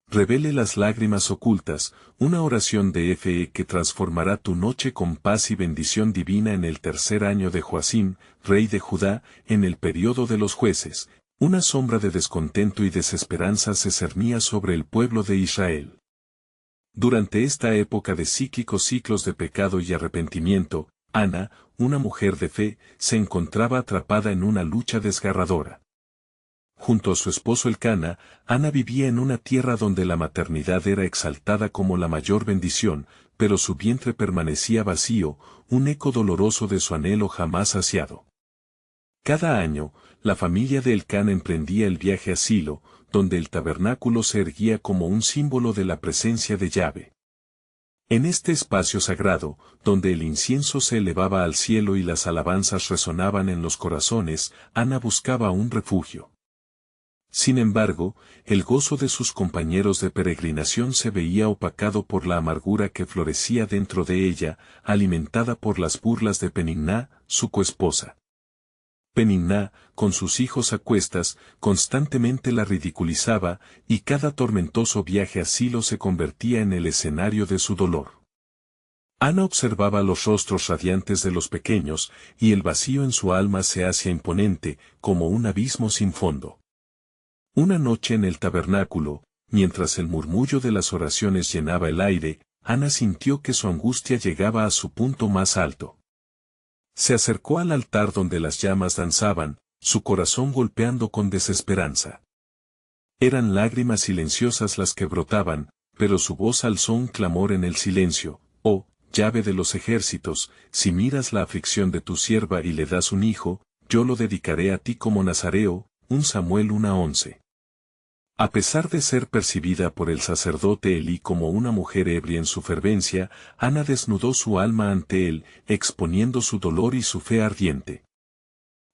revele las lágrimas ocultas, una oración de Fe que transformará tu noche con paz y bendición divina en el tercer año de Joacim, rey de Judá, en el período de los jueces. Una sombra de descontento y desesperanza se cernía sobre el pueblo de Israel. Durante esta época de cíclicos ciclos de pecado y arrepentimiento, Ana, una mujer de fe, se encontraba atrapada en una lucha desgarradora. Junto a su esposo Elcana, Ana vivía en una tierra donde la maternidad era exaltada como la mayor bendición, pero su vientre permanecía vacío, un eco doloroso de su anhelo jamás saciado. Cada año, la familia de Elcana emprendía el viaje a Silo, donde el tabernáculo se erguía como un símbolo de la presencia de Yahvé. En este espacio sagrado, donde el incienso se elevaba al cielo y las alabanzas resonaban en los corazones, Ana buscaba un refugio. Sin embargo, el gozo de sus compañeros de peregrinación se veía opacado por la amargura que florecía dentro de ella, alimentada por las burlas de Penina, su coesposa. Penina, con sus hijos a cuestas, constantemente la ridiculizaba, y cada tormentoso viaje a Silo se convertía en el escenario de su dolor. Ana observaba los rostros radiantes de los pequeños, y el vacío en su alma se hacía imponente, como un abismo sin fondo. Una noche en el tabernáculo, mientras el murmullo de las oraciones llenaba el aire, Ana sintió que su angustia llegaba a su punto más alto. Se acercó al altar donde las llamas danzaban, su corazón golpeando con desesperanza. Eran lágrimas silenciosas las que brotaban, pero su voz alzó un clamor en el silencio: «Oh, Yahvé de los ejércitos, si miras la aflicción de tu sierva y le das un hijo, yo lo dedicaré a ti como nazareo». 1 Samuel 1:11. A pesar de ser percibida por el sacerdote Elí como una mujer ebria en su fervencia, Ana desnudó su alma ante él, exponiendo su dolor y su fe ardiente.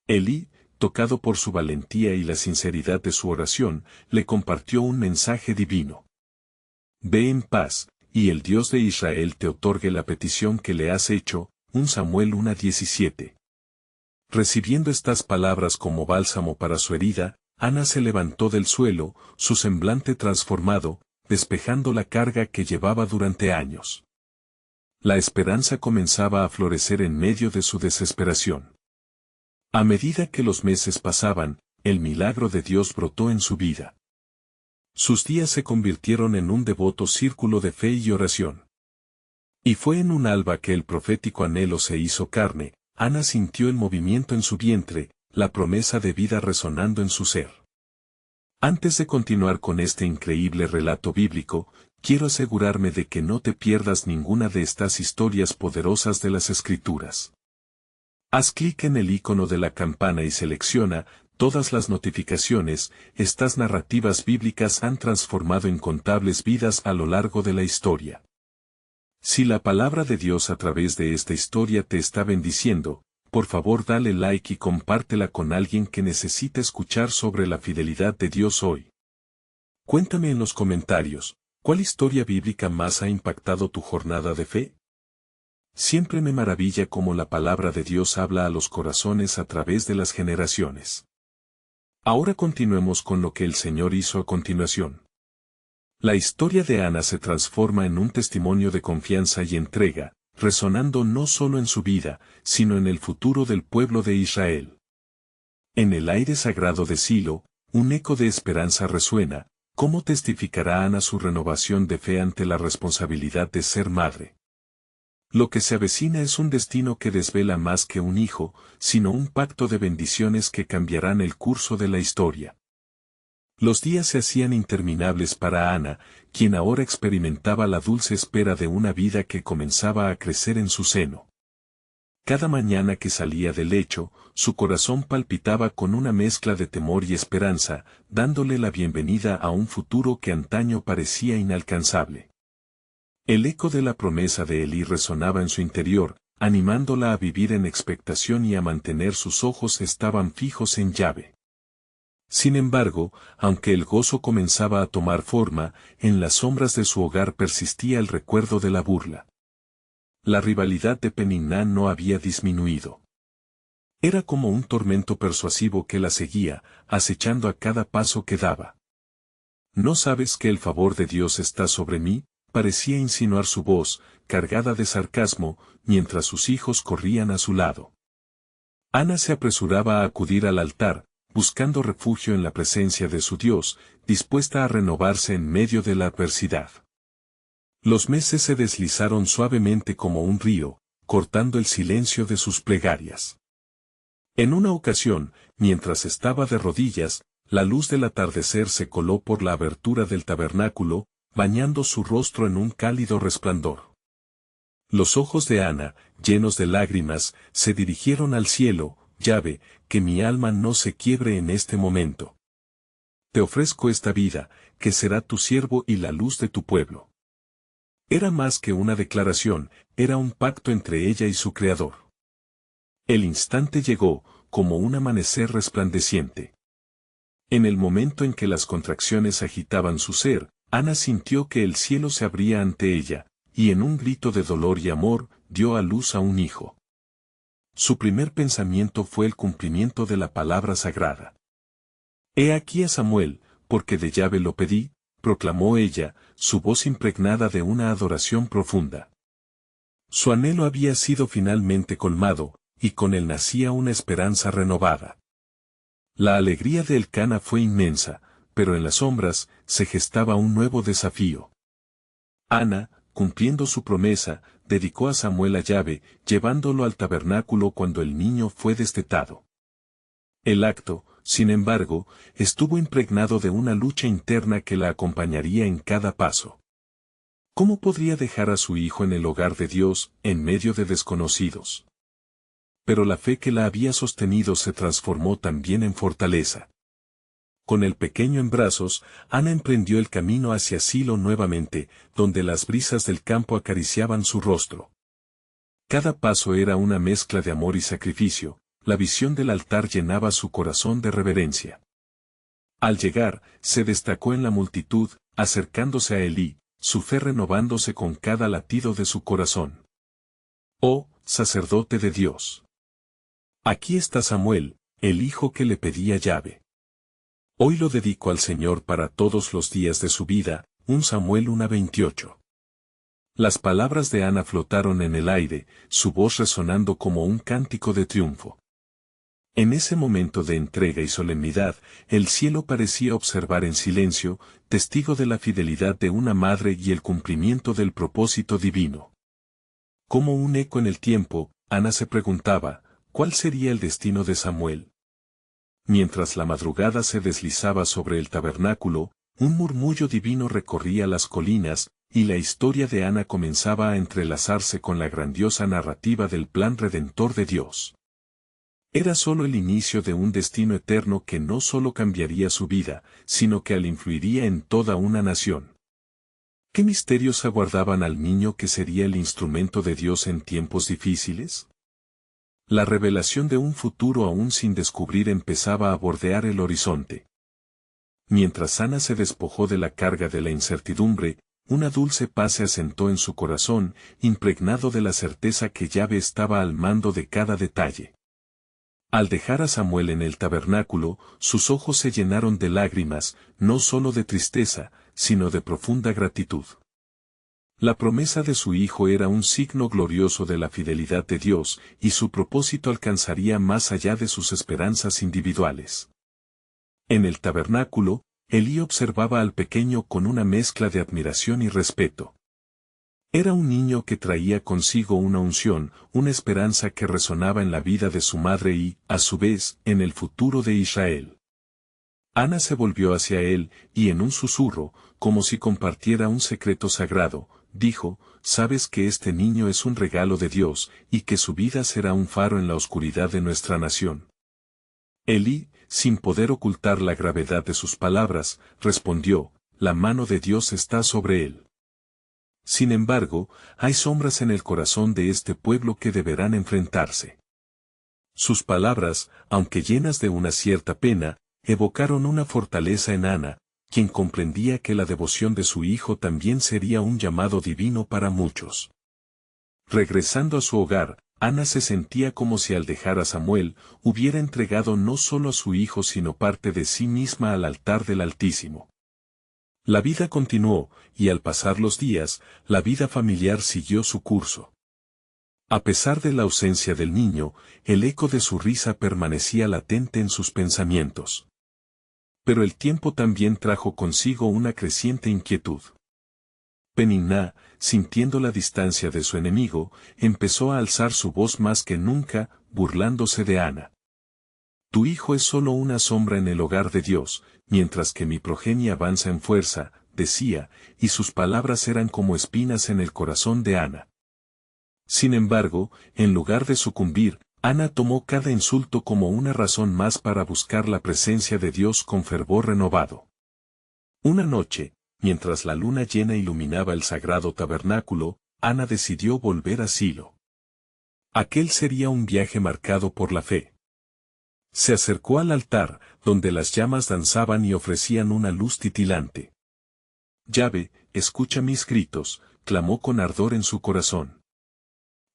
Elí, tocado por su valentía y la sinceridad de su oración, le compartió un mensaje divino. «Ve en paz, y el Dios de Israel te otorgue la petición que le has hecho». 1 Samuel 1:17. Recibiendo estas palabras como bálsamo para su herida, Ana se levantó del suelo, su semblante transformado, despejando la carga que llevaba durante años. La esperanza comenzaba a florecer en medio de su desesperación. A medida que los meses pasaban, el milagro de Dios brotó en su vida. Sus días se convirtieron en un devoto círculo de fe y oración. Y fue en un alba que el profético anhelo se hizo carne. Ana sintió el movimiento en su vientre, la promesa de vida resonando en su ser. Antes de continuar con este increíble relato bíblico, quiero asegurarme de que no te pierdas ninguna de estas historias poderosas de las Escrituras. Haz clic en el icono de la campana y selecciona todas las notificaciones. Estas narrativas bíblicas han transformado incontables vidas a lo largo de la historia. Si la palabra de Dios a través de esta historia te está bendiciendo, por favor dale like y compártela con alguien que necesite escuchar sobre la fidelidad de Dios hoy. Cuéntame en los comentarios, ¿cuál historia bíblica más ha impactado tu jornada de fe? Siempre me maravilla cómo la palabra de Dios habla a los corazones a través de las generaciones. Ahora continuemos con lo que el Señor hizo a continuación. La historia de Ana se transforma en un testimonio de confianza y entrega, resonando no solo en su vida, sino en el futuro del pueblo de Israel. En el aire sagrado de Silo, un eco de esperanza resuena. ¿Cómo testificará Ana su renovación de fe ante la responsabilidad de ser madre? Lo que se avecina es un destino que desvela más que un hijo, sino un pacto de bendiciones que cambiarán el curso de la historia. Los días se hacían interminables para Ana, quien ahora experimentaba la dulce espera de una vida que comenzaba a crecer en su seno. Cada mañana que salía del lecho, su corazón palpitaba con una mezcla de temor y esperanza, dándole la bienvenida a un futuro que antaño parecía inalcanzable. El eco de la promesa de Elí resonaba en su interior, animándola a vivir en expectación y a mantener sus ojos estaban fijos en Yahvé. Sin embargo, aunque el gozo comenzaba a tomar forma, en las sombras de su hogar persistía el recuerdo de la burla. La rivalidad de Peninnah no había disminuido. Era como un tormento persuasivo que la seguía, acechando a cada paso que daba. ¿No sabes que el favor de Dios está sobre mí? Parecía insinuar su voz, cargada de sarcasmo, mientras sus hijos corrían a su lado. Ana se apresuraba a acudir al altar, buscando refugio en la presencia de su Dios, dispuesta a renovarse en medio de la adversidad. Los meses se deslizaron suavemente como un río, cortando el silencio de sus plegarias. En una ocasión, mientras estaba de rodillas, la luz del atardecer se coló por la abertura del tabernáculo, bañando su rostro en un cálido resplandor. Los ojos de Ana, llenos de lágrimas, se dirigieron al cielo. Yahvé, que mi alma no se quiebre en este momento. Te ofrezco esta vida, que será tu siervo y la luz de tu pueblo. Era más que una declaración, era un pacto entre ella y su Creador. El instante llegó, como un amanecer resplandeciente. En el momento en que las contracciones agitaban su ser, Ana sintió que el cielo se abría ante ella, y en un grito de dolor y amor, dio a luz a un hijo. Su primer pensamiento fue el cumplimiento de la palabra sagrada. He aquí a Samuel, porque de Yahvé lo pedí, proclamó ella, su voz impregnada de una adoración profunda. Su anhelo había sido finalmente colmado, y con él nacía una esperanza renovada. La alegría de Elcana fue inmensa, pero en las sombras se gestaba un nuevo desafío. Ana, cumpliendo su promesa, dedicó a Samuel a Yahvé, llevándolo al tabernáculo cuando el niño fue destetado. El acto, sin embargo, estuvo impregnado de una lucha interna que la acompañaría en cada paso. ¿Cómo podría dejar a su hijo en el hogar de Dios, en medio de desconocidos? Pero la fe que la había sostenido se transformó también en fortaleza. Con el pequeño en brazos, Ana emprendió el camino hacia Silo nuevamente, donde las brisas del campo acariciaban su rostro. Cada paso era una mezcla de amor y sacrificio, la visión del altar llenaba su corazón de reverencia. Al llegar, se destacó en la multitud, acercándose a Elí, su fe renovándose con cada latido de su corazón. Oh, sacerdote de Dios. Aquí está Samuel, el hijo que le pedía Yahvé. Hoy lo dedico al Señor para todos los días de su vida, 1 Samuel 1:28. Las palabras de Ana flotaron en el aire, su voz resonando como un cántico de triunfo. En ese momento de entrega y solemnidad, el cielo parecía observar en silencio, testigo de la fidelidad de una madre y el cumplimiento del propósito divino. Como un eco en el tiempo, Ana se preguntaba, ¿cuál sería el destino de Samuel? Mientras la madrugada se deslizaba sobre el tabernáculo, un murmullo divino recorría las colinas, y la historia de Ana comenzaba a entrelazarse con la grandiosa narrativa del plan redentor de Dios. Era solo el inicio de un destino eterno que no solo cambiaría su vida, sino que influiría en toda una nación. ¿Qué misterios aguardaban al niño que sería el instrumento de Dios en tiempos difíciles? La revelación de un futuro aún sin descubrir empezaba a bordear el horizonte. Mientras Ana se despojó de la carga de la incertidumbre, una dulce paz se asentó en su corazón, impregnado de la certeza que Yahvé estaba al mando de cada detalle. Al dejar a Samuel en el tabernáculo, sus ojos se llenaron de lágrimas, no solo de tristeza, sino de profunda gratitud. La promesa de su hijo era un signo glorioso de la fidelidad de Dios, y su propósito alcanzaría más allá de sus esperanzas individuales. En el tabernáculo, Elí observaba al pequeño con una mezcla de admiración y respeto. Era un niño que traía consigo una unción, una esperanza que resonaba en la vida de su madre y, a su vez, en el futuro de Israel. Ana se volvió hacia él, y en un susurro, como si compartiera un secreto sagrado, dijo, «Sabes que este niño es un regalo de Dios, y que su vida será un faro en la oscuridad de nuestra nación». Elí, sin poder ocultar la gravedad de sus palabras, respondió, «La mano de Dios está sobre él». Sin embargo, hay sombras en el corazón de este pueblo que deberán enfrentarse. Sus palabras, aunque llenas de una cierta pena, evocaron una fortaleza en Ana, quien comprendía que la devoción de su hijo también sería un llamado divino para muchos. Regresando a su hogar, Ana se sentía como si al dejar a Samuel, hubiera entregado no solo a su hijo sino parte de sí misma al altar del Altísimo. La vida continuó, y al pasar los días, la vida familiar siguió su curso. A pesar de la ausencia del niño, el eco de su risa permanecía latente en sus pensamientos. Pero el tiempo también trajo consigo una creciente inquietud. Peninnah, sintiendo la distancia de su enemigo, empezó a alzar su voz más que nunca, burlándose de Ana. Tu hijo es solo una sombra en el hogar de Dios, mientras que mi progenie avanza en fuerza, decía, y sus palabras eran como espinas en el corazón de Ana. Sin embargo, en lugar de sucumbir, Ana tomó cada insulto como una razón más para buscar la presencia de Dios con fervor renovado. Una noche, mientras la luna llena iluminaba el sagrado tabernáculo, Ana decidió volver a Silo. Aquel sería un viaje marcado por la fe. Se acercó al altar, donde las llamas danzaban y ofrecían una luz titilante. Yahvé, escucha mis gritos, clamó con ardor en su corazón.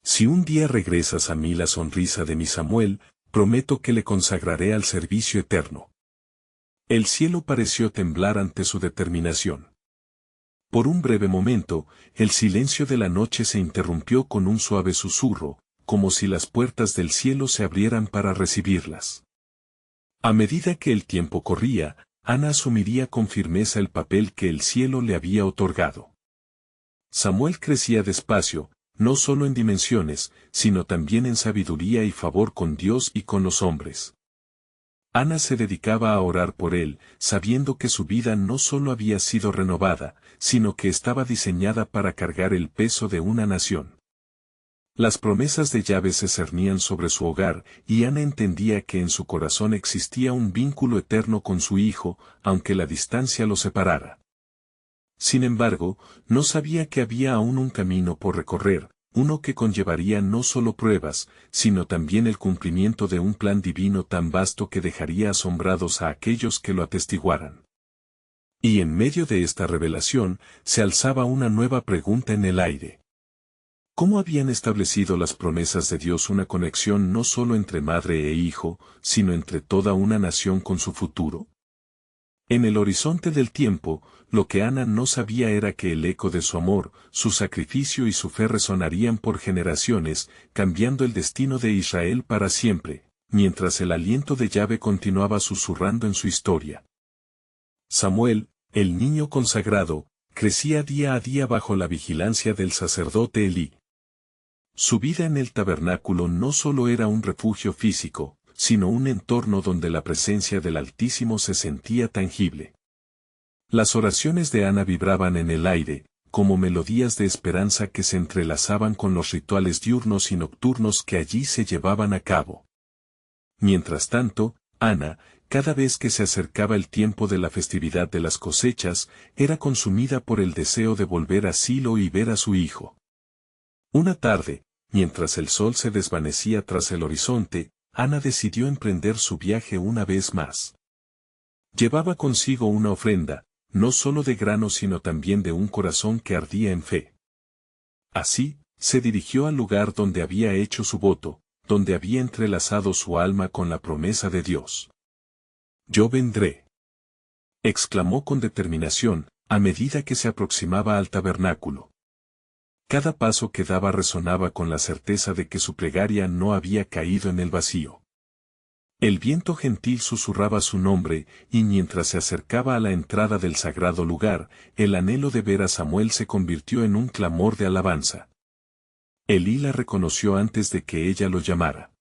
Si un día regresas a mí la sonrisa de mi Samuel, prometo que le consagraré al servicio eterno. El cielo pareció temblar ante su determinación. Por un breve momento, el silencio de la noche se interrumpió con un suave susurro, como si las puertas del cielo se abrieran para recibirlas. A medida que el tiempo corría, Ana asumiría con firmeza el papel que el cielo le había otorgado. Samuel crecía despacio, no solo en dimensiones, sino también en sabiduría y favor con Dios y con los hombres. Ana se dedicaba a orar por él, sabiendo que su vida no solo había sido renovada, sino que estaba diseñada para cargar el peso de una nación. Las promesas de Yahvé se cernían sobre su hogar, y Ana entendía que en su corazón existía un vínculo eterno con su hijo, aunque la distancia lo separara. Sin embargo, no sabía que había aún un camino por recorrer, uno que conllevaría no solo pruebas, sino también el cumplimiento de un plan divino tan vasto que dejaría asombrados a aquellos que lo atestiguaran. Y en medio de esta revelación, se alzaba una nueva pregunta en el aire. ¿Cómo habían establecido las promesas de Dios una conexión no solo entre madre e hijo, sino entre toda una nación con su futuro? En el horizonte del tiempo, lo que Ana no sabía era que el eco de su amor, su sacrificio y su fe resonarían por generaciones, cambiando el destino de Israel para siempre, mientras el aliento de Yahvé continuaba susurrando en su historia. Samuel, el niño consagrado, crecía día a día bajo la vigilancia del sacerdote Elí. Su vida en el tabernáculo no solo era un refugio físico, sino un entorno donde la presencia del Altísimo se sentía tangible. Las oraciones de Ana vibraban en el aire, como melodías de esperanza que se entrelazaban con los rituales diurnos y nocturnos que allí se llevaban a cabo. Mientras tanto, Ana, cada vez que se acercaba el tiempo de la festividad de las cosechas, era consumida por el deseo de volver a Silo y ver a su hijo. Una tarde, mientras el sol se desvanecía tras el horizonte, Ana decidió emprender su viaje una vez más. Llevaba consigo una ofrenda, no solo de grano sino también de un corazón que ardía en fe. Así, se dirigió al lugar donde había hecho su voto, donde había entrelazado su alma con la promesa de Dios. Yo vendré, exclamó con determinación, a medida que se aproximaba al tabernáculo. Cada paso que daba resonaba con la certeza de que su plegaria no había caído en el vacío. El viento gentil susurraba su nombre, y mientras se acercaba a la entrada del sagrado lugar, el anhelo de ver a Samuel se convirtió en un clamor de alabanza. Elí la reconoció antes de que ella lo llamara.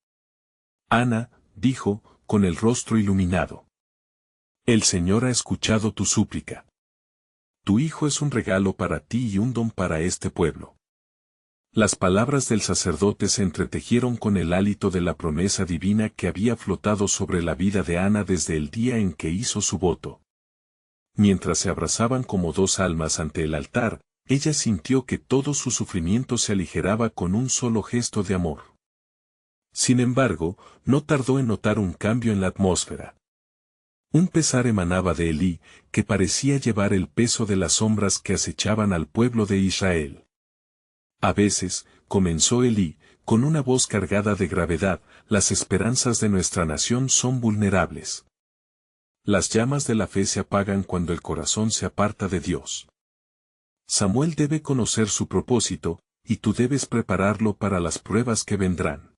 Ana, dijo, con el rostro iluminado. El Señor ha escuchado tu súplica. Tu hijo es un regalo para ti y un don para este pueblo. Las palabras del sacerdote se entretejieron con el hálito de la promesa divina que había flotado sobre la vida de Ana desde el día en que hizo su voto. Mientras se abrazaban como dos almas ante el altar, ella sintió que todo su sufrimiento se aligeraba con un solo gesto de amor. Sin embargo, no tardó en notar un cambio en la atmósfera. Un pesar emanaba de Elí, que parecía llevar el peso de las sombras que acechaban al pueblo de Israel. A veces, comenzó Elí, con una voz cargada de gravedad, las esperanzas de nuestra nación son vulnerables. Las llamas de la fe se apagan cuando el corazón se aparta de Dios. Samuel debe conocer su propósito, y tú debes prepararlo para las pruebas que vendrán.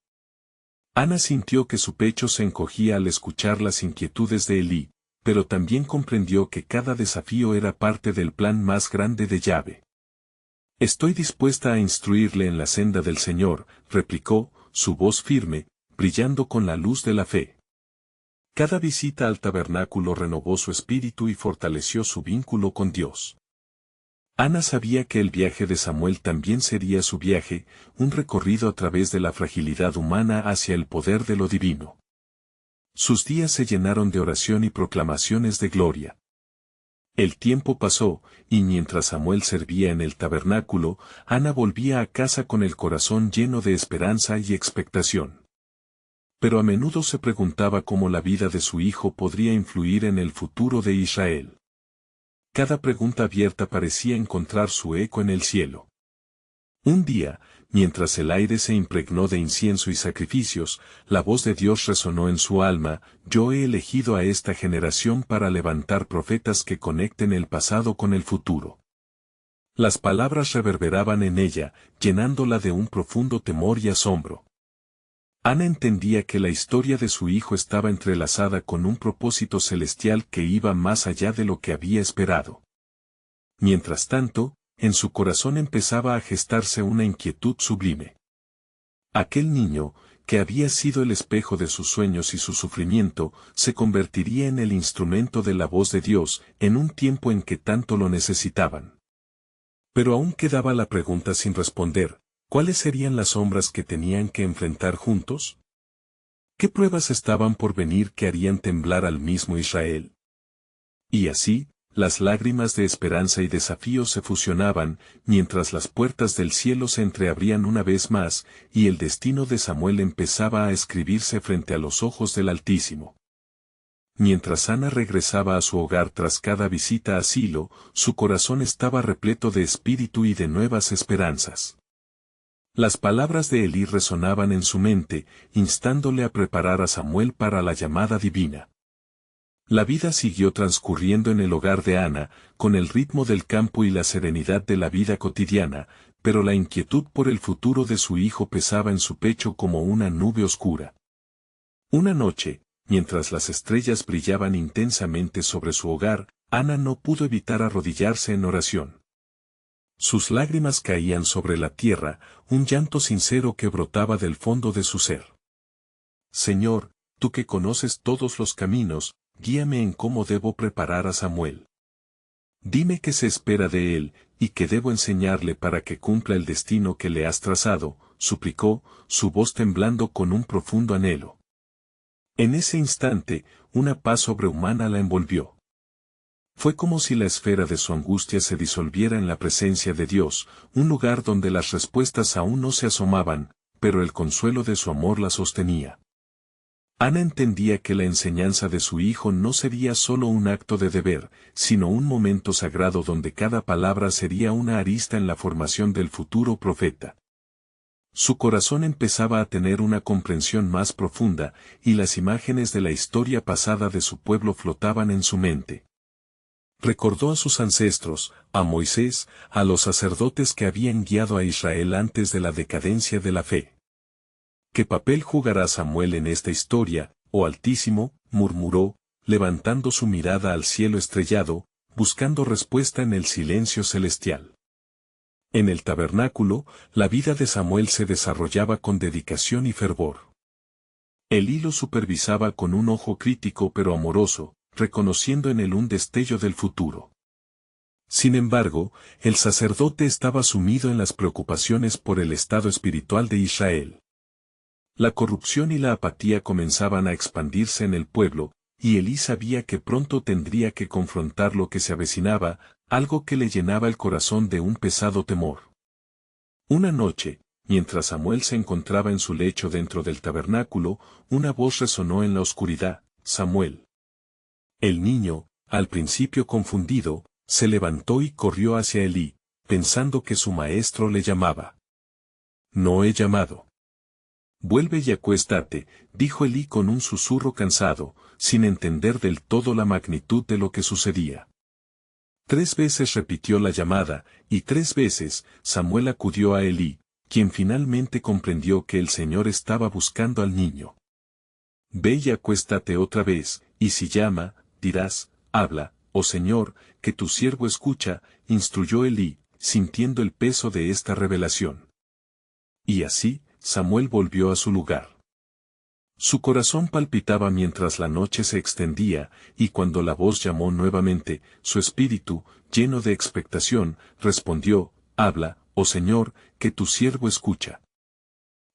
Ana sintió que su pecho se encogía al escuchar las inquietudes de Elí, pero también comprendió que cada desafío era parte del plan más grande de Yahvé. Estoy dispuesta a instruirle en la senda del Señor, replicó, su voz firme, brillando con la luz de la fe. Cada visita al tabernáculo renovó su espíritu y fortaleció su vínculo con Dios. Ana sabía que el viaje de Samuel también sería su viaje, un recorrido a través de la fragilidad humana hacia el poder de lo divino. Sus días se llenaron de oración y proclamaciones de gloria. El tiempo pasó, y mientras Samuel servía en el tabernáculo, Ana volvía a casa con el corazón lleno de esperanza y expectación. Pero a menudo se preguntaba cómo la vida de su hijo podría influir en el futuro de Israel. Cada pregunta abierta parecía encontrar su eco en el cielo. Un día, mientras el aire se impregnó de incienso y sacrificios, la voz de Dios resonó en su alma: yo he elegido a esta generación para levantar profetas que conecten el pasado con el futuro. Las palabras reverberaban en ella, llenándola de un profundo temor y asombro. Ana entendía que la historia de su hijo estaba entrelazada con un propósito celestial que iba más allá de lo que había esperado. Mientras tanto, en su corazón empezaba a gestarse una inquietud sublime. Aquel niño, que había sido el espejo de sus sueños y su sufrimiento, se convertiría en el instrumento de la voz de Dios, en un tiempo en que tanto lo necesitaban. Pero aún quedaba la pregunta sin responder: ¿cuáles serían las sombras que tenían que enfrentar juntos? ¿Qué pruebas estaban por venir que harían temblar al mismo Israel? Y así, las lágrimas de esperanza y desafío se fusionaban, mientras las puertas del cielo se entreabrían una vez más, y el destino de Samuel empezaba a escribirse frente a los ojos del Altísimo. Mientras Ana regresaba a su hogar tras cada visita a Silo, su corazón estaba repleto de espíritu y de nuevas esperanzas. Las palabras de Elí resonaban en su mente, instándole a preparar a Samuel para la llamada divina. La vida siguió transcurriendo en el hogar de Ana, con el ritmo del campo y la serenidad de la vida cotidiana, pero la inquietud por el futuro de su hijo pesaba en su pecho como una nube oscura. Una noche, mientras las estrellas brillaban intensamente sobre su hogar, Ana no pudo evitar arrodillarse en oración. Sus lágrimas caían sobre la tierra, un llanto sincero que brotaba del fondo de su ser. Señor, tú que conoces todos los caminos, guíame en cómo debo preparar a Samuel. Dime qué se espera de él, y qué debo enseñarle para que cumpla el destino que le has trazado, suplicó, su voz temblando con un profundo anhelo. En ese instante, una paz sobrehumana la envolvió. Fue como si la esfera de su angustia se disolviera en la presencia de Dios, un lugar donde las respuestas aún no se asomaban, pero el consuelo de su amor la sostenía. Ana entendía que la enseñanza de su hijo no sería solo un acto de deber, sino un momento sagrado donde cada palabra sería una arista en la formación del futuro profeta. Su corazón empezaba a tener una comprensión más profunda, y las imágenes de la historia pasada de su pueblo flotaban en su mente. Recordó a sus ancestros, a Moisés, a los sacerdotes que habían guiado a Israel antes de la decadencia de la fe. ¿Qué papel jugará Samuel en esta historia, oh Altísimo?, murmuró, levantando su mirada al cielo estrellado, buscando respuesta en el silencio celestial. En el tabernáculo, la vida de Samuel se desarrollaba con dedicación y fervor. Elí lo supervisaba con un ojo crítico pero amoroso, reconociendo en él un destello del futuro. Sin embargo, el sacerdote estaba sumido en las preocupaciones por el estado espiritual de Israel. La corrupción y la apatía comenzaban a expandirse en el pueblo, y Elí sabía que pronto tendría que confrontar lo que se avecinaba, algo que le llenaba el corazón de un pesado temor. Una noche, mientras Samuel se encontraba en su lecho dentro del tabernáculo, una voz resonó en la oscuridad: Samuel. El niño, al principio confundido, se levantó y corrió hacia Elí, pensando que su maestro le llamaba. No he llamado. Vuelve y acuéstate, dijo Elí con un susurro cansado, sin entender del todo la magnitud de lo que sucedía. 3 veces repitió la llamada, y 3 veces Samuel acudió a Elí, quien finalmente comprendió que el Señor estaba buscando al niño. Ve y acuéstate otra vez, y si llama, dirás, habla, oh Señor, que tu siervo escucha, instruyó Elí, sintiendo el peso de esta revelación. Y así, Samuel volvió a su lugar. Su corazón palpitaba mientras la noche se extendía, y cuando la voz llamó nuevamente, su espíritu, lleno de expectación, respondió, habla, oh Señor, que tu siervo escucha.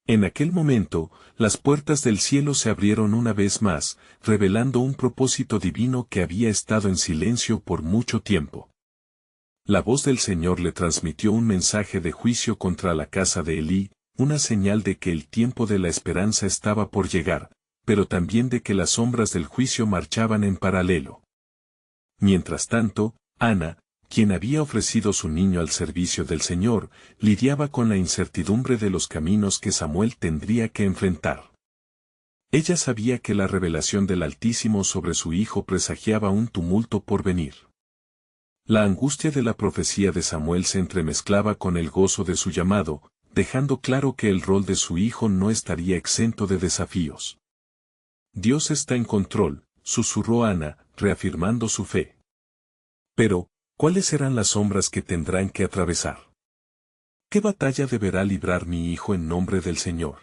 En aquel momento, las puertas del cielo se abrieron una vez más, revelando un propósito divino que había estado en silencio por mucho tiempo. La voz del Señor le transmitió un mensaje de juicio contra la casa de Elí, una señal de que el tiempo de la esperanza estaba por llegar, pero también de que las sombras del juicio marchaban en paralelo. Mientras tanto, Ana, quien había ofrecido su niño al servicio del Señor, lidiaba con la incertidumbre de los caminos que Samuel tendría que enfrentar. Ella sabía que la revelación del Altísimo sobre su hijo presagiaba un tumulto por venir. La angustia de la profecía de Samuel se entremezclaba con el gozo de su llamado, dejando claro que el rol de su hijo no estaría exento de desafíos. Dios está en control, susurró Ana, reafirmando su fe. Pero, ¿cuáles serán las sombras que tendrán que atravesar? ¿Qué batalla deberá librar mi hijo en nombre del Señor?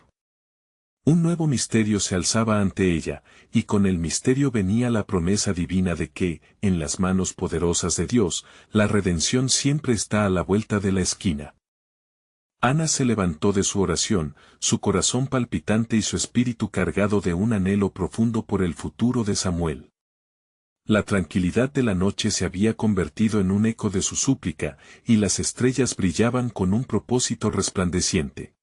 Un nuevo misterio se alzaba ante ella, y con el misterio venía la promesa divina de que, en las manos poderosas de Dios, la redención siempre está a la vuelta de la esquina. Ana se levantó de su oración, su corazón palpitante y su espíritu cargado de un anhelo profundo por el futuro de Samuel. La tranquilidad de la noche se había convertido en un eco de su súplica, y las estrellas brillaban con un propósito resplandeciente.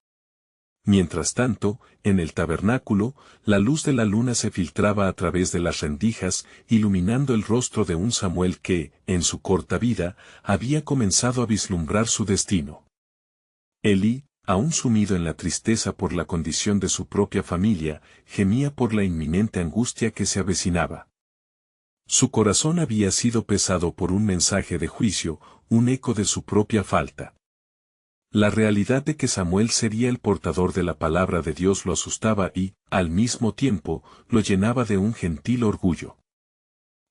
Mientras tanto, en el tabernáculo, la luz de la luna se filtraba a través de las rendijas, iluminando el rostro de un Samuel que, en su corta vida, había comenzado a vislumbrar su destino. Elí, aún sumido en la tristeza por la condición de su propia familia, gemía por la inminente angustia que se avecinaba. Su corazón había sido pesado por un mensaje de juicio, un eco de su propia falta. La realidad de que Samuel sería el portador de la palabra de Dios lo asustaba y, al mismo tiempo, lo llenaba de un gentil orgullo.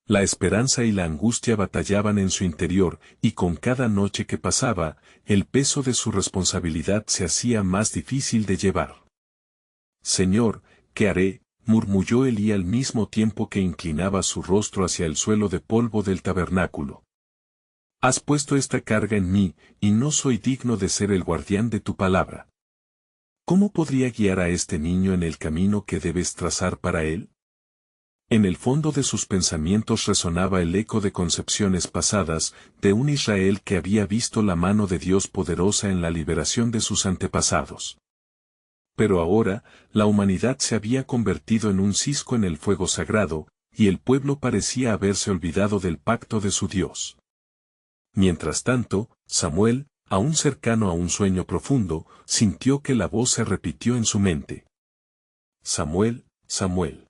La esperanza y la angustia batallaban en su interior, y con cada noche que pasaba, el peso de su responsabilidad se hacía más difícil de llevar. Señor, ¿qué haré?, murmuró Elí al mismo tiempo que inclinaba su rostro hacia el suelo de polvo del tabernáculo. Has puesto esta carga en mí, y no soy digno de ser el guardián de tu palabra. ¿Cómo podría guiar a este niño en el camino que debes trazar para él? En el fondo de sus pensamientos resonaba el eco de concepciones pasadas, de un Israel que había visto la mano de Dios poderosa en la liberación de sus antepasados. Pero ahora, la humanidad se había convertido en un cisco en el fuego sagrado, y el pueblo parecía haberse olvidado del pacto de su Dios. Mientras tanto, Samuel, aún cercano a un sueño profundo, sintió que la voz se repitió en su mente. Samuel, Samuel.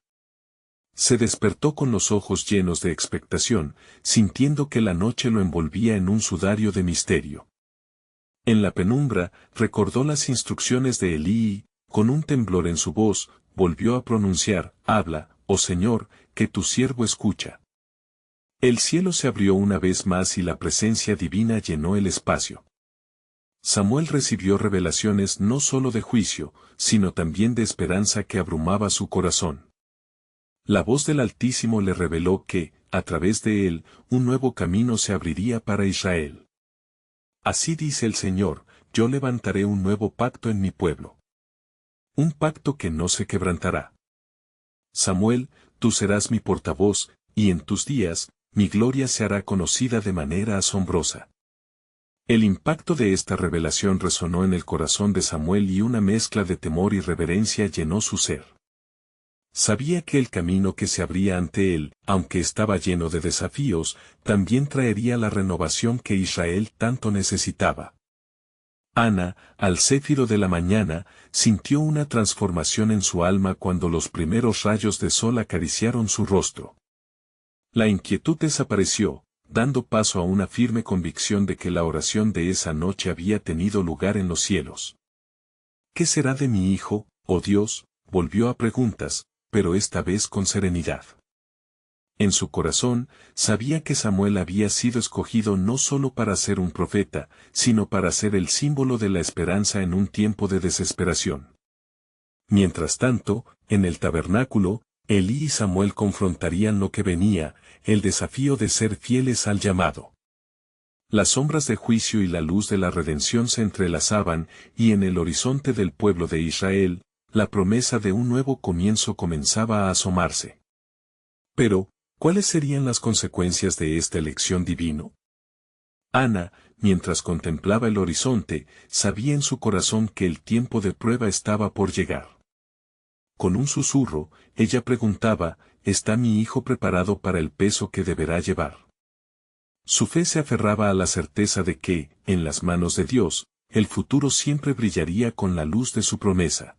Se despertó con los ojos llenos de expectación, sintiendo que la noche lo envolvía en un sudario de misterio. En la penumbra, recordó las instrucciones de Elí y, con un temblor en su voz, volvió a pronunciar, habla, oh Señor, que tu siervo escucha. El cielo se abrió una vez más y la presencia divina llenó el espacio. Samuel recibió revelaciones no solo de juicio, sino también de esperanza que abrumaba su corazón. La voz del Altísimo le reveló que, a través de él, un nuevo camino se abriría para Israel. Así dice el Señor, yo levantaré un nuevo pacto en mi pueblo. Un pacto que no se quebrantará. Samuel, tú serás mi portavoz, y en tus días, mi gloria se hará conocida de manera asombrosa. El impacto de esta revelación resonó en el corazón de Samuel y una mezcla de temor y reverencia llenó su ser. Sabía que el camino que se abría ante él, aunque estaba lleno de desafíos, también traería la renovación que Israel tanto necesitaba. Ana, al céfiro de la mañana, sintió una transformación en su alma cuando los primeros rayos de sol acariciaron su rostro. La inquietud desapareció, dando paso a una firme convicción de que la oración de esa noche había tenido lugar en los cielos. ¿Qué será de mi hijo, oh Dios? Volvió a preguntas, pero esta vez con serenidad. En su corazón, sabía que Samuel había sido escogido no solo para ser un profeta, sino para ser el símbolo de la esperanza en un tiempo de desesperación. Mientras tanto, en el tabernáculo, Elí y Samuel confrontarían lo que venía, el desafío de ser fieles al llamado. Las sombras de juicio y la luz de la redención se entrelazaban, y en el horizonte del pueblo de Israel, la promesa de un nuevo comienzo comenzaba a asomarse. Pero, ¿cuáles serían las consecuencias de esta elección divino? Ana, mientras contemplaba el horizonte, sabía en su corazón que el tiempo de prueba estaba por llegar. Con un susurro, ella preguntaba, ¿está mi hijo preparado para el peso que deberá llevar? Su fe se aferraba a la certeza de que, en las manos de Dios, el futuro siempre brillaría con la luz de su promesa.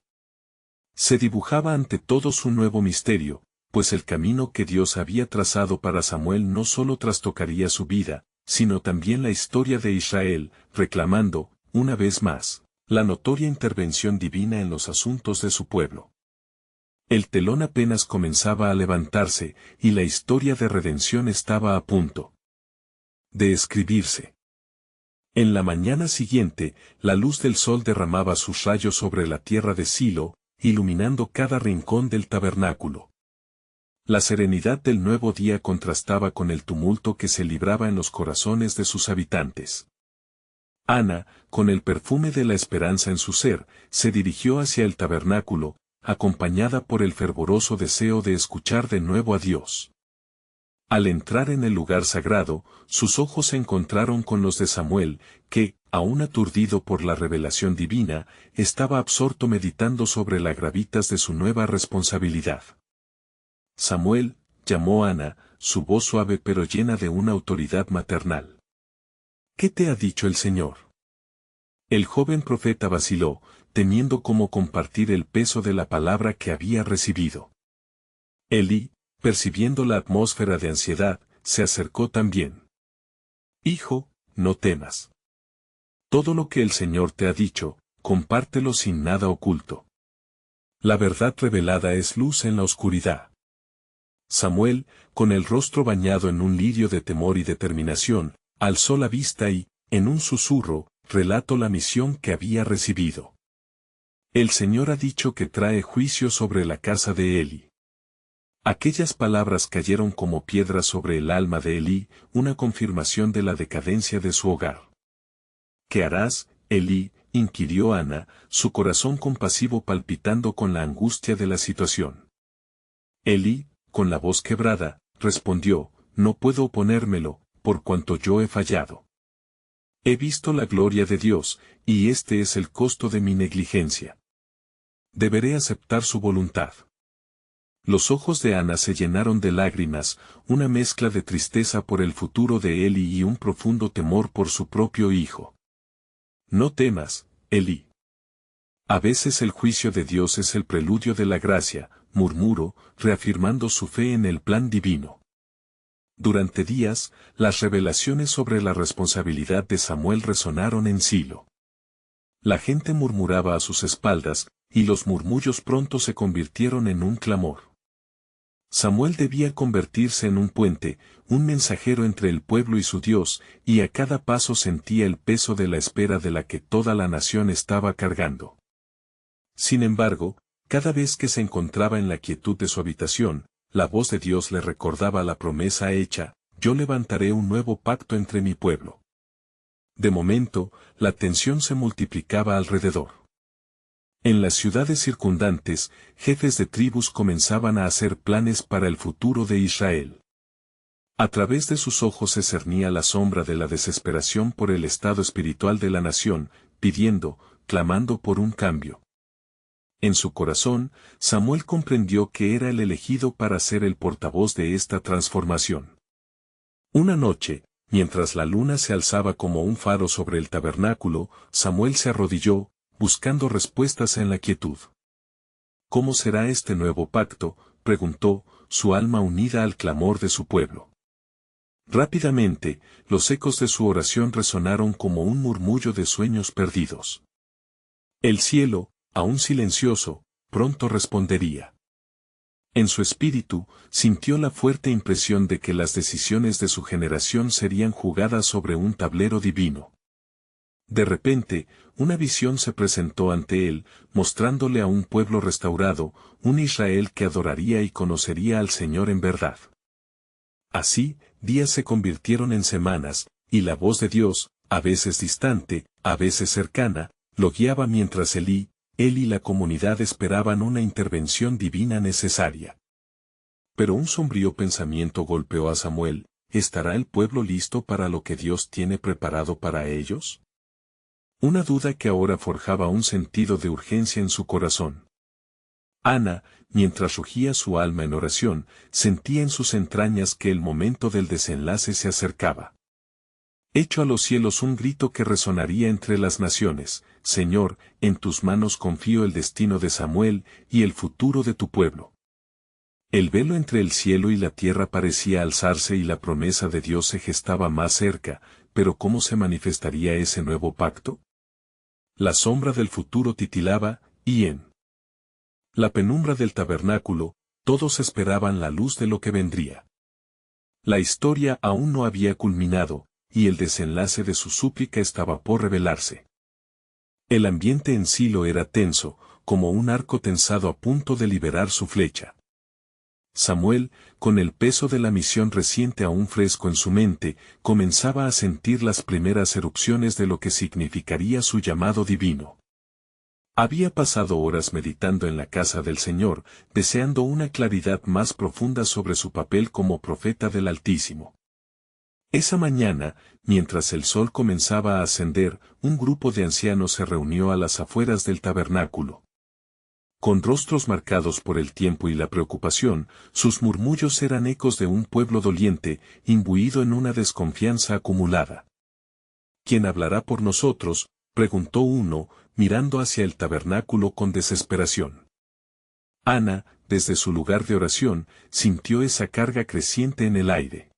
Se dibujaba ante todos un nuevo misterio, pues el camino que Dios había trazado para Samuel no solo trastocaría su vida, sino también la historia de Israel, reclamando, una vez más, la notoria intervención divina en los asuntos de su pueblo. El telón apenas comenzaba a levantarse, y la historia de redención estaba a punto de escribirse. En la mañana siguiente, la luz del sol derramaba sus rayos sobre la tierra de Silo, iluminando cada rincón del tabernáculo. La serenidad del nuevo día contrastaba con el tumulto que se libraba en los corazones de sus habitantes. Ana, con el perfume de la esperanza en su ser, se dirigió hacia el tabernáculo, acompañada por el fervoroso deseo de escuchar de nuevo a Dios. Al entrar en el lugar sagrado, sus ojos se encontraron con los de Samuel, que, aún aturdido por la revelación divina, estaba absorto meditando sobre las gravitas de su nueva responsabilidad. Samuel, llamó Ana, su voz suave pero llena de una autoridad maternal. ¿Qué te ha dicho el Señor? El joven profeta vaciló, temiendo cómo compartir el peso de la palabra que había recibido. Elí, percibiendo la atmósfera de ansiedad, se acercó también. Hijo, no temas. Todo lo que el Señor te ha dicho, compártelo sin nada oculto. La verdad revelada es luz en la oscuridad. Samuel, con el rostro bañado en un lirio de temor y determinación, alzó la vista y, en un susurro, relató la misión que había recibido. El Señor ha dicho que trae juicio sobre la casa de Elí. Aquellas palabras cayeron como piedras sobre el alma de Elí, una confirmación de la decadencia de su hogar. ¿Qué harás, Elí?, inquirió Ana, su corazón compasivo palpitando con la angustia de la situación. Elí, con la voz quebrada, respondió, no puedo oponérmelo, por cuanto yo he fallado. He visto la gloria de Dios, y este es el costo de mi negligencia. Deberé aceptar su voluntad. Los ojos de Ana se llenaron de lágrimas, una mezcla de tristeza por el futuro de Elí y un profundo temor por su propio hijo. No temas, Elí. A veces el juicio de Dios es el preludio de la gracia, murmuró, reafirmando su fe en el plan divino. Durante días, las revelaciones sobre la responsabilidad de Samuel resonaron en Silo. La gente murmuraba a sus espaldas, y los murmullos pronto se convirtieron en un clamor. Samuel debía convertirse en un puente, un mensajero entre el pueblo y su Dios, y a cada paso sentía el peso de la espera de la que toda la nación estaba cargando. Sin embargo, cada vez que se encontraba en la quietud de su habitación, la voz de Dios le recordaba la promesa hecha, yo levantaré un nuevo pacto entre mi pueblo. De momento, la tensión se multiplicaba alrededor. En las ciudades circundantes, jefes de tribus comenzaban a hacer planes para el futuro de Israel. A través de sus ojos se cernía la sombra de la desesperación por el estado espiritual de la nación, pidiendo, clamando por un cambio. En su corazón, Samuel comprendió que era el elegido para ser el portavoz de esta transformación. Una noche, mientras la luna se alzaba como un faro sobre el tabernáculo, Samuel se arrodilló, buscando respuestas en la quietud. ¿Cómo será este nuevo pacto?, preguntó, su alma unida al clamor de su pueblo. Rápidamente, los ecos de su oración resonaron como un murmullo de sueños perdidos. El cielo, aún silencioso, pronto respondería. En su espíritu, sintió la fuerte impresión de que las decisiones de su generación serían jugadas sobre un tablero divino. De repente, una visión se presentó ante él, mostrándole a un pueblo restaurado, un Israel que adoraría y conocería al Señor en verdad. Así, días se convirtieron en semanas, y la voz de Dios, a veces distante, a veces cercana, lo guiaba mientras él y la comunidad esperaban una intervención divina necesaria. Pero un sombrío pensamiento golpeó a Samuel: ¿estará el pueblo listo para lo que Dios tiene preparado para ellos? Una duda que ahora forjaba un sentido de urgencia en su corazón. Ana, mientras rugía su alma en oración, sentía en sus entrañas que el momento del desenlace se acercaba. Echó a los cielos un grito que resonaría entre las naciones: Señor, en tus manos confío el destino de Samuel y el futuro de tu pueblo. El velo entre el cielo y la tierra parecía alzarse y la promesa de Dios se gestaba más cerca, pero ¿cómo se manifestaría ese nuevo pacto? La sombra del futuro titilaba, y en la penumbra del tabernáculo, todos esperaban la luz de lo que vendría. La historia aún no había culminado, y el desenlace de su súplica estaba por revelarse. El ambiente en Silo era tenso, como un arco tensado a punto de liberar su flecha. Samuel, con el peso de la misión reciente aún fresco en su mente, comenzaba a sentir las primeras erupciones de lo que significaría su llamado divino. Había pasado horas meditando en la casa del Señor, deseando una claridad más profunda sobre su papel como profeta del Altísimo. Esa mañana, mientras el sol comenzaba a ascender, un grupo de ancianos se reunió a las afueras del tabernáculo. Con rostros marcados por el tiempo y la preocupación, sus murmullos eran ecos de un pueblo doliente, imbuido en una desconfianza acumulada. ¿Quién hablará por nosotros?, preguntó uno, mirando hacia el tabernáculo con desesperación. Ana, desde su lugar de oración, sintió esa carga creciente en el aire.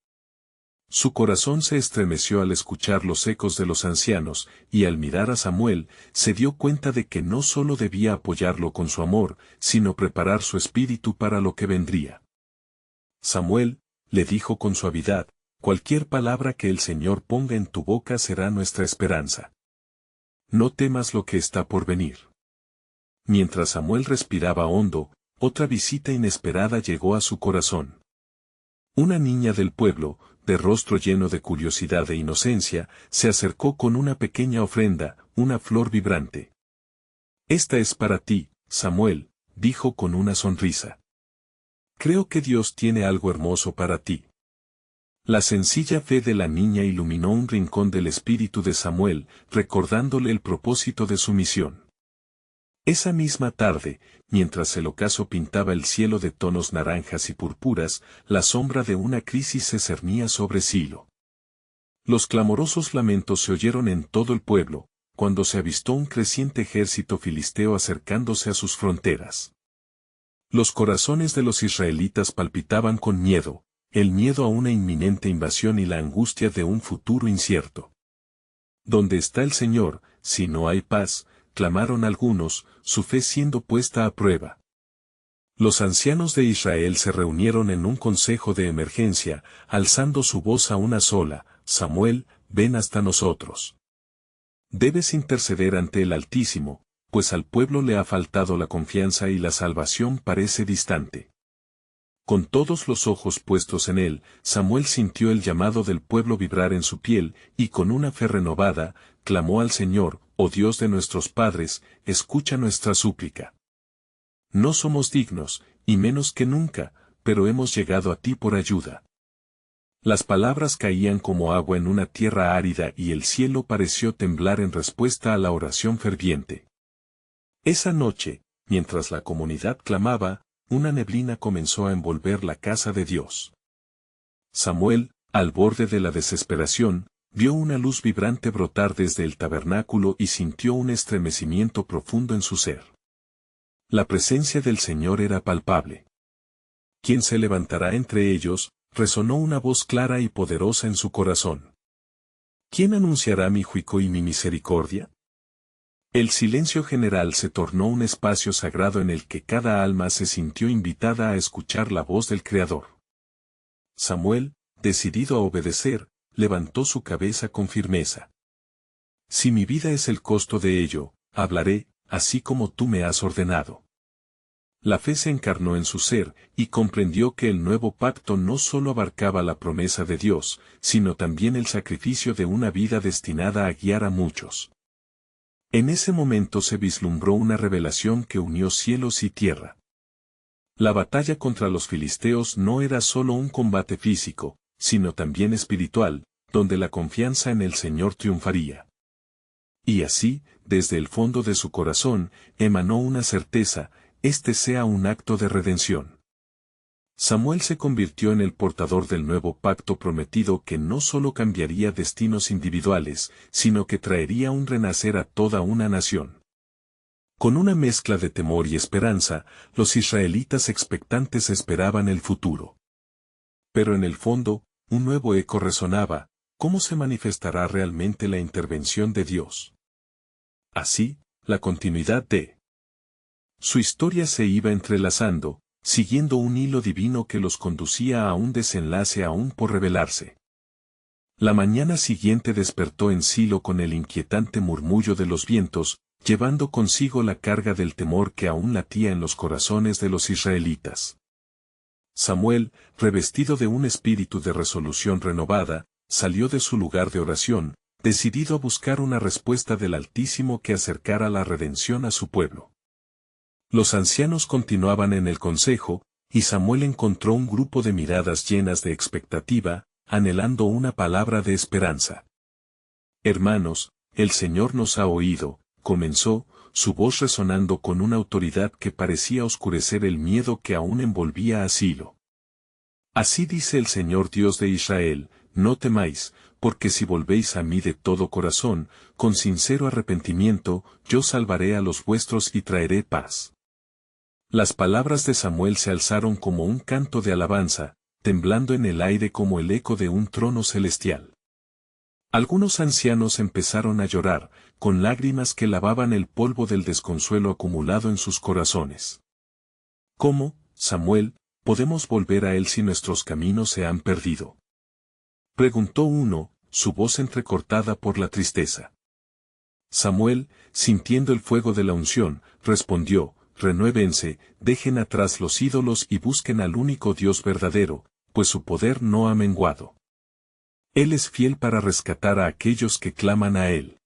Su corazón se estremeció al escuchar los ecos de los ancianos, y al mirar a Samuel, se dio cuenta de que no solo debía apoyarlo con su amor, sino preparar su espíritu para lo que vendría. Samuel, le dijo con suavidad, cualquier palabra que el Señor ponga en tu boca será nuestra esperanza. No temas lo que está por venir. Mientras Samuel respiraba hondo, otra visita inesperada llegó a su corazón. Una niña del pueblo, de rostro lleno de curiosidad e inocencia, se acercó con una pequeña ofrenda, una flor vibrante. Esta es para ti, Samuel, dijo con una sonrisa. Creo que Dios tiene algo hermoso para ti. La sencilla fe de la niña iluminó un rincón del espíritu de Samuel, recordándole el propósito de su misión. Esa misma tarde, mientras el ocaso pintaba el cielo de tonos naranjas y purpuras, la sombra de una crisis se cernía sobre Silo. Los clamorosos lamentos se oyeron en todo el pueblo, cuando se avistó un creciente ejército filisteo acercándose a sus fronteras. Los corazones de los israelitas palpitaban con miedo, el miedo a una inminente invasión y la angustia de un futuro incierto. ¿Dónde está el Señor, si no hay paz?, clamaron algunos, su fe siendo puesta a prueba. Los ancianos de Israel se reunieron en un consejo de emergencia, alzando su voz a una sola: Samuel, ven hasta nosotros. Debes interceder ante el Altísimo, pues al pueblo le ha faltado la confianza y la salvación parece distante. Con todos los ojos puestos en él, Samuel sintió el llamado del pueblo vibrar en su piel, y con una fe renovada, clamó al Señor: oh Dios de nuestros padres, escucha nuestra súplica. No somos dignos, y menos que nunca, pero hemos llegado a ti por ayuda. Las palabras caían como agua en una tierra árida y el cielo pareció temblar en respuesta a la oración ferviente. Esa noche, mientras la comunidad clamaba, una neblina comenzó a envolver la casa de Dios. Samuel, Al borde de la desesperación, vio una luz vibrante brotar desde el tabernáculo y sintió un estremecimiento profundo en su ser. La presencia del Señor era palpable. ¿Quién se levantará entre ellos? Resonó una voz clara y poderosa en su corazón. ¿Quién anunciará mi juicio y mi misericordia? El silencio general se tornó un espacio sagrado en el que cada alma se sintió invitada a escuchar la voz del Creador. Samuel, decidido a obedecer, levantó su cabeza con firmeza. Si mi vida es el costo de ello, hablaré, así como tú me has ordenado. La fe se encarnó en su ser, y comprendió que el nuevo pacto no solo abarcaba la promesa de Dios, sino también el sacrificio de una vida destinada a guiar a muchos. En ese momento se vislumbró una revelación que unió cielos y tierra. La batalla contra los filisteos no era solo un combate físico, sino también espiritual, donde la confianza en el Señor triunfaría. Y así, desde el fondo de su corazón, emanó una certeza: este sea un acto de redención. Samuel se convirtió en el portador del nuevo pacto prometido que no solo cambiaría destinos individuales, sino que traería un renacer a toda una nación. Con una mezcla de temor y esperanza, los israelitas expectantes esperaban el futuro. Pero en el fondo, un nuevo eco resonaba: ¿cómo se manifestará realmente la intervención de Dios? Así, la continuidad de su historia se iba entrelazando, siguiendo un hilo divino que los conducía a un desenlace aún por revelarse. La mañana siguiente despertó en Silo con el inquietante murmullo de los vientos, llevando consigo la carga del temor que aún latía en los corazones de los israelitas. Samuel, revestido de un espíritu de resolución renovada, salió de su lugar de oración, decidido a buscar una respuesta del Altísimo que acercara la redención a su pueblo. Los ancianos continuaban en el consejo, y Samuel encontró un grupo de miradas llenas de expectativa, anhelando una palabra de esperanza. Hermanos, el Señor nos ha oído, comenzó, su voz resonando con una autoridad que parecía oscurecer el miedo que aún envolvía a Silo. Así dice el Señor Dios de Israel: no temáis, porque si volvéis a mí de todo corazón, con sincero arrepentimiento, yo salvaré a los vuestros y traeré paz. Las palabras de Samuel se alzaron como un canto de alabanza, temblando en el aire como el eco de un trono celestial. Algunos ancianos empezaron a llorar, con lágrimas que lavaban el polvo del desconsuelo acumulado en sus corazones. ¿Cómo, Samuel, podemos volver a él si nuestros caminos se han perdido?, preguntó uno, su voz entrecortada por la tristeza. Samuel, sintiendo el fuego de la unción, respondió: renuévense, dejen atrás los ídolos y busquen al único Dios verdadero, pues su poder no ha menguado. Él es fiel para rescatar a aquellos que claman a Él.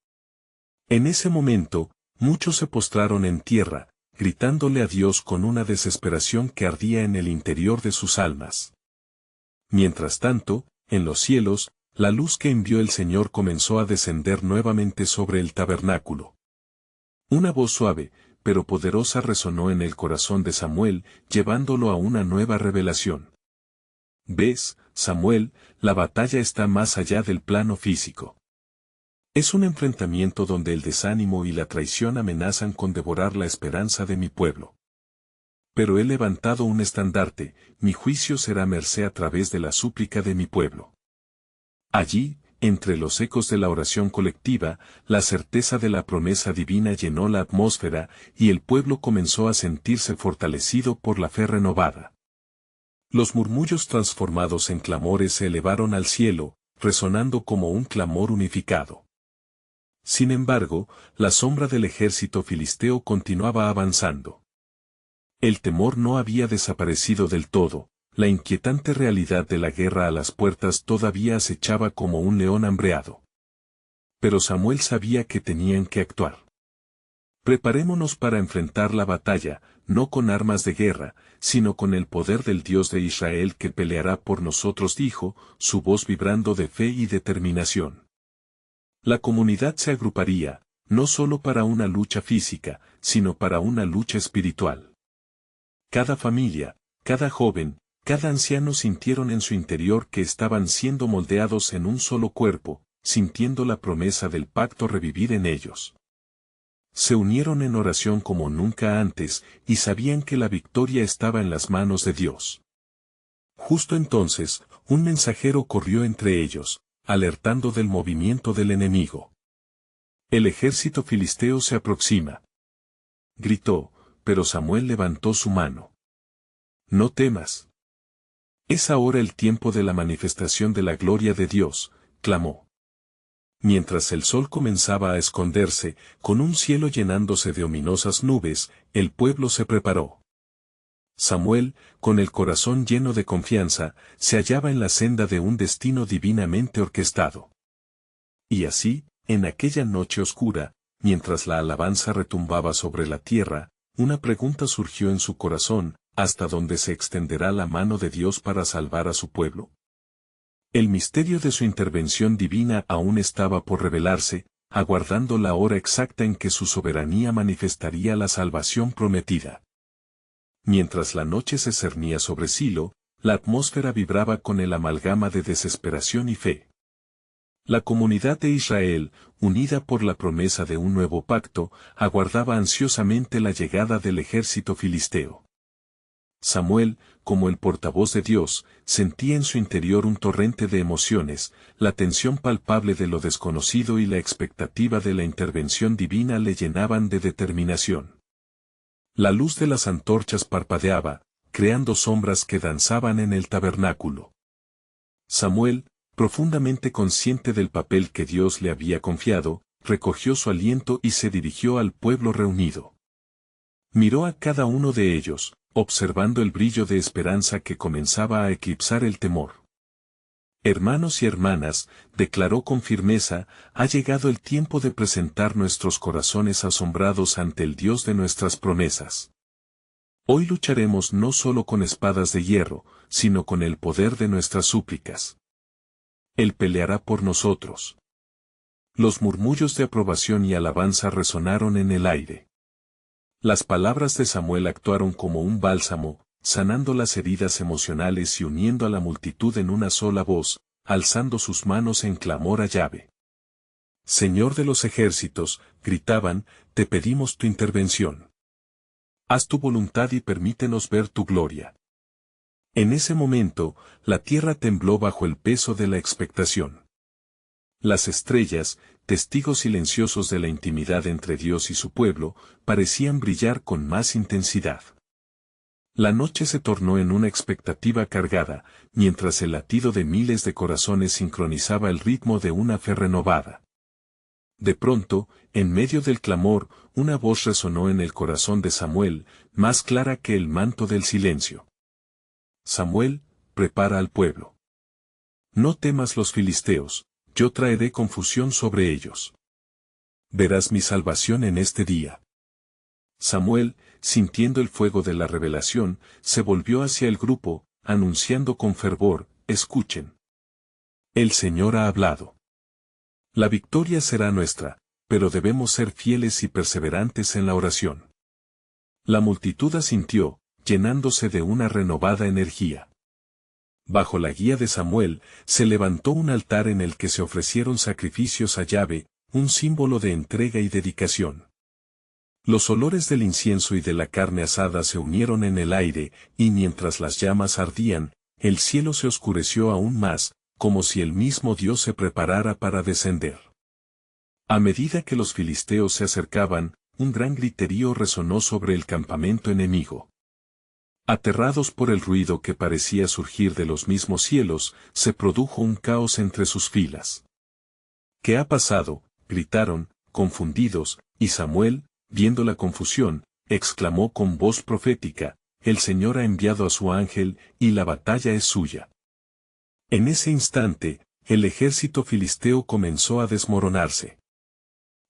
En ese momento, muchos se postraron en tierra, gritándole a Dios con una desesperación que ardía en el interior de sus almas. Mientras tanto, en los cielos, la luz que envió el Señor comenzó a descender nuevamente sobre el tabernáculo. Una voz suave, pero poderosa resonó en el corazón de Samuel, llevándolo a una nueva revelación. ¿Ves, Samuel? La batalla está más allá del plano físico. Es un enfrentamiento donde el desánimo y la traición amenazan con devorar la esperanza de mi pueblo. Pero he levantado un estandarte: mi juicio será merced a través de la súplica de mi pueblo. Allí, entre los ecos de la oración colectiva, la certeza de la promesa divina llenó la atmósfera, y el pueblo comenzó a sentirse fortalecido por la fe renovada. Los murmullos transformados en clamores se elevaron al cielo, resonando como un clamor unificado. Sin embargo, la sombra del ejército filisteo continuaba avanzando. El temor no había desaparecido del todo. La inquietante realidad de la guerra a las puertas todavía acechaba como un león hambreado. Pero Samuel sabía que tenían que actuar. Preparémonos para enfrentar la batalla, no con armas de guerra, sino con el poder del Dios de Israel que peleará por nosotros, dijo, su voz vibrando de fe y determinación. La comunidad se agruparía, no solo para una lucha física, sino para una lucha espiritual. Cada familia, cada joven, cada anciano sintieron en su interior que estaban siendo moldeados en un solo cuerpo, sintiendo la promesa del pacto revivir en ellos. Se unieron en oración como nunca antes y sabían que la victoria estaba en las manos de Dios. Justo entonces, un mensajero corrió entre ellos, alertando del movimiento del enemigo. El ejército filisteo se aproxima. Gritó, pero Samuel levantó su mano. No temas. Es ahora el tiempo de la manifestación de la gloria de Dios, clamó. Mientras el sol comenzaba a esconderse, con un cielo llenándose de ominosas nubes, el pueblo se preparó. Samuel, con el corazón lleno de confianza, se hallaba en la senda de un destino divinamente orquestado. Y así, en aquella noche oscura, mientras la alabanza retumbaba sobre la tierra, una pregunta surgió en su corazón: ¿hasta dónde se extenderá la mano de Dios para salvar a su pueblo? El misterio de su intervención divina aún estaba por revelarse, aguardando la hora exacta en que su soberanía manifestaría la salvación prometida. Mientras la noche se cernía sobre Silo, la atmósfera vibraba con el amalgama de desesperación y fe. La comunidad de Israel, unida por la promesa de un nuevo pacto, aguardaba ansiosamente la llegada del ejército filisteo. Samuel, como el portavoz de Dios, sentía en su interior un torrente de emociones, la tensión palpable de lo desconocido y la expectativa de la intervención divina le llenaban de determinación. La luz de las antorchas parpadeaba, creando sombras que danzaban en el tabernáculo. Samuel, profundamente consciente del papel que Dios le había confiado, recogió su aliento y se dirigió al pueblo reunido. Miró a cada uno de ellos, observando el brillo de esperanza que comenzaba a eclipsar el temor. Hermanos y hermanas, declaró con firmeza, ha llegado el tiempo de presentar nuestros corazones asombrados ante el Dios de nuestras promesas. Hoy lucharemos no solo con espadas de hierro, sino con el poder de nuestras súplicas. Él peleará por nosotros. Los murmullos de aprobación y alabanza resonaron en el aire. Las palabras de Samuel actuaron como un bálsamo, sanando las heridas emocionales y uniendo a la multitud en una sola voz, alzando sus manos en clamor a Yahvé. Señor de los ejércitos, gritaban, te pedimos tu intervención. Haz tu voluntad y permítenos ver tu gloria. En ese momento, la tierra tembló bajo el peso de la expectación. Las estrellas, testigos silenciosos de la intimidad entre Dios y su pueblo, parecían brillar con más intensidad. La noche se tornó en una expectativa cargada, mientras el latido de miles de corazones sincronizaba el ritmo de una fe renovada. De pronto, en medio del clamor, una voz resonó en el corazón de Samuel, más clara que el manto del silencio. Samuel, prepara al pueblo. No temas los filisteos, yo traeré confusión sobre ellos. Verás mi salvación en este día. Samuel, sintiendo el fuego de la revelación, se volvió hacia el grupo, anunciando con fervor, escuchen. El Señor ha hablado. La victoria será nuestra, pero debemos ser fieles y perseverantes en la oración. La multitud asintió, llenándose de una renovada energía. Bajo la guía de Samuel, se levantó un altar en el que se ofrecieron sacrificios a Yahvé, un símbolo de entrega y dedicación. Los olores del incienso y de la carne asada se unieron en el aire, y mientras las llamas ardían, el cielo se oscureció aún más, como si el mismo Dios se preparara para descender. A medida que los filisteos se acercaban, un gran griterío resonó sobre el campamento enemigo. Aterrados por el ruido que parecía surgir de los mismos cielos, se produjo un caos entre sus filas. ¿Qué ha pasado?, gritaron, confundidos, y Samuel, viendo la confusión, exclamó con voz profética, el Señor ha enviado a su ángel, y la batalla es suya. En ese instante, el ejército filisteo comenzó a desmoronarse.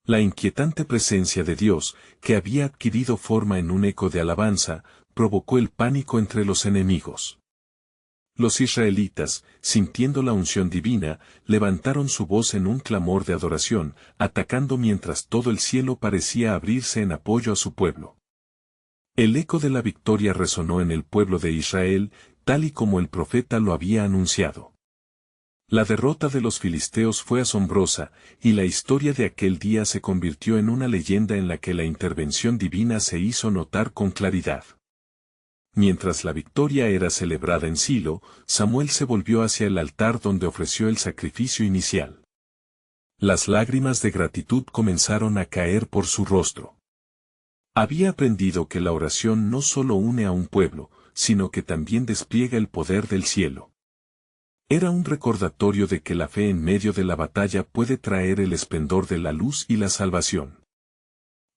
La inquietante presencia de Dios, que había adquirido forma en un eco de alabanza, provocó el pánico entre los enemigos. Los israelitas, sintiendo la unción divina, levantaron su voz en un clamor de adoración, atacando mientras todo el cielo parecía abrirse en apoyo a su pueblo. El eco de la victoria resonó en el pueblo de Israel, tal y como el profeta lo había anunciado. La derrota de los filisteos fue asombrosa, y la historia de aquel día se convirtió en una leyenda en la que la intervención divina se hizo notar con claridad. Mientras la victoria era celebrada en Silo, Samuel se volvió hacia el altar donde ofreció el sacrificio inicial. Las lágrimas de gratitud comenzaron a caer por su rostro. Había aprendido que la oración no solo une a un pueblo, sino que también despliega el poder del cielo. Era un recordatorio de que la fe en medio de la batalla puede traer el esplendor de la luz y la salvación.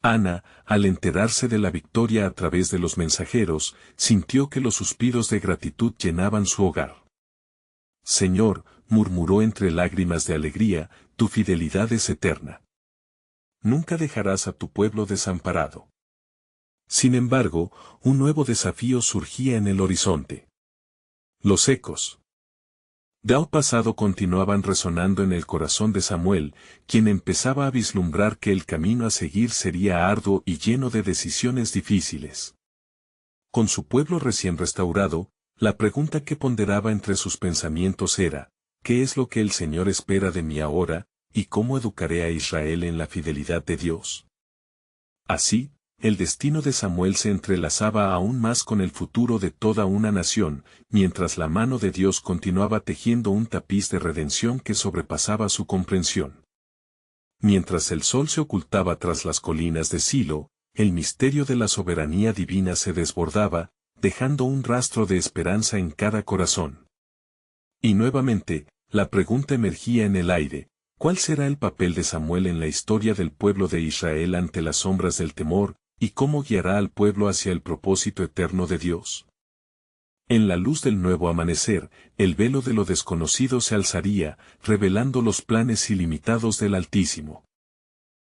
Ana, al enterarse de la victoria a través de los mensajeros, sintió que los suspiros de gratitud llenaban su hogar. Señor, murmuró entre lágrimas de alegría, tu fidelidad es eterna. Nunca dejarás a tu pueblo desamparado. Sin embargo, un nuevo desafío surgía en el horizonte. Los ecos del pasado continuaban resonando en el corazón de Samuel, quien empezaba a vislumbrar que el camino a seguir sería arduo y lleno de decisiones difíciles. Con su pueblo recién restaurado, la pregunta que ponderaba entre sus pensamientos era, ¿qué es lo que el Señor espera de mí ahora, y cómo educaré a Israel en la fidelidad de Dios? Así, el destino de Samuel se entrelazaba aún más con el futuro de toda una nación, mientras la mano de Dios continuaba tejiendo un tapiz de redención que sobrepasaba su comprensión. Mientras el sol se ocultaba tras las colinas de Silo, el misterio de la soberanía divina se desbordaba, dejando un rastro de esperanza en cada corazón. Y nuevamente, la pregunta emergía en el aire: ¿cuál será el papel de Samuel en la historia del pueblo de Israel ante las sombras del temor, y cómo guiará al pueblo hacia el propósito eterno de Dios? En la luz del nuevo amanecer, el velo de lo desconocido se alzaría, revelando los planes ilimitados del Altísimo.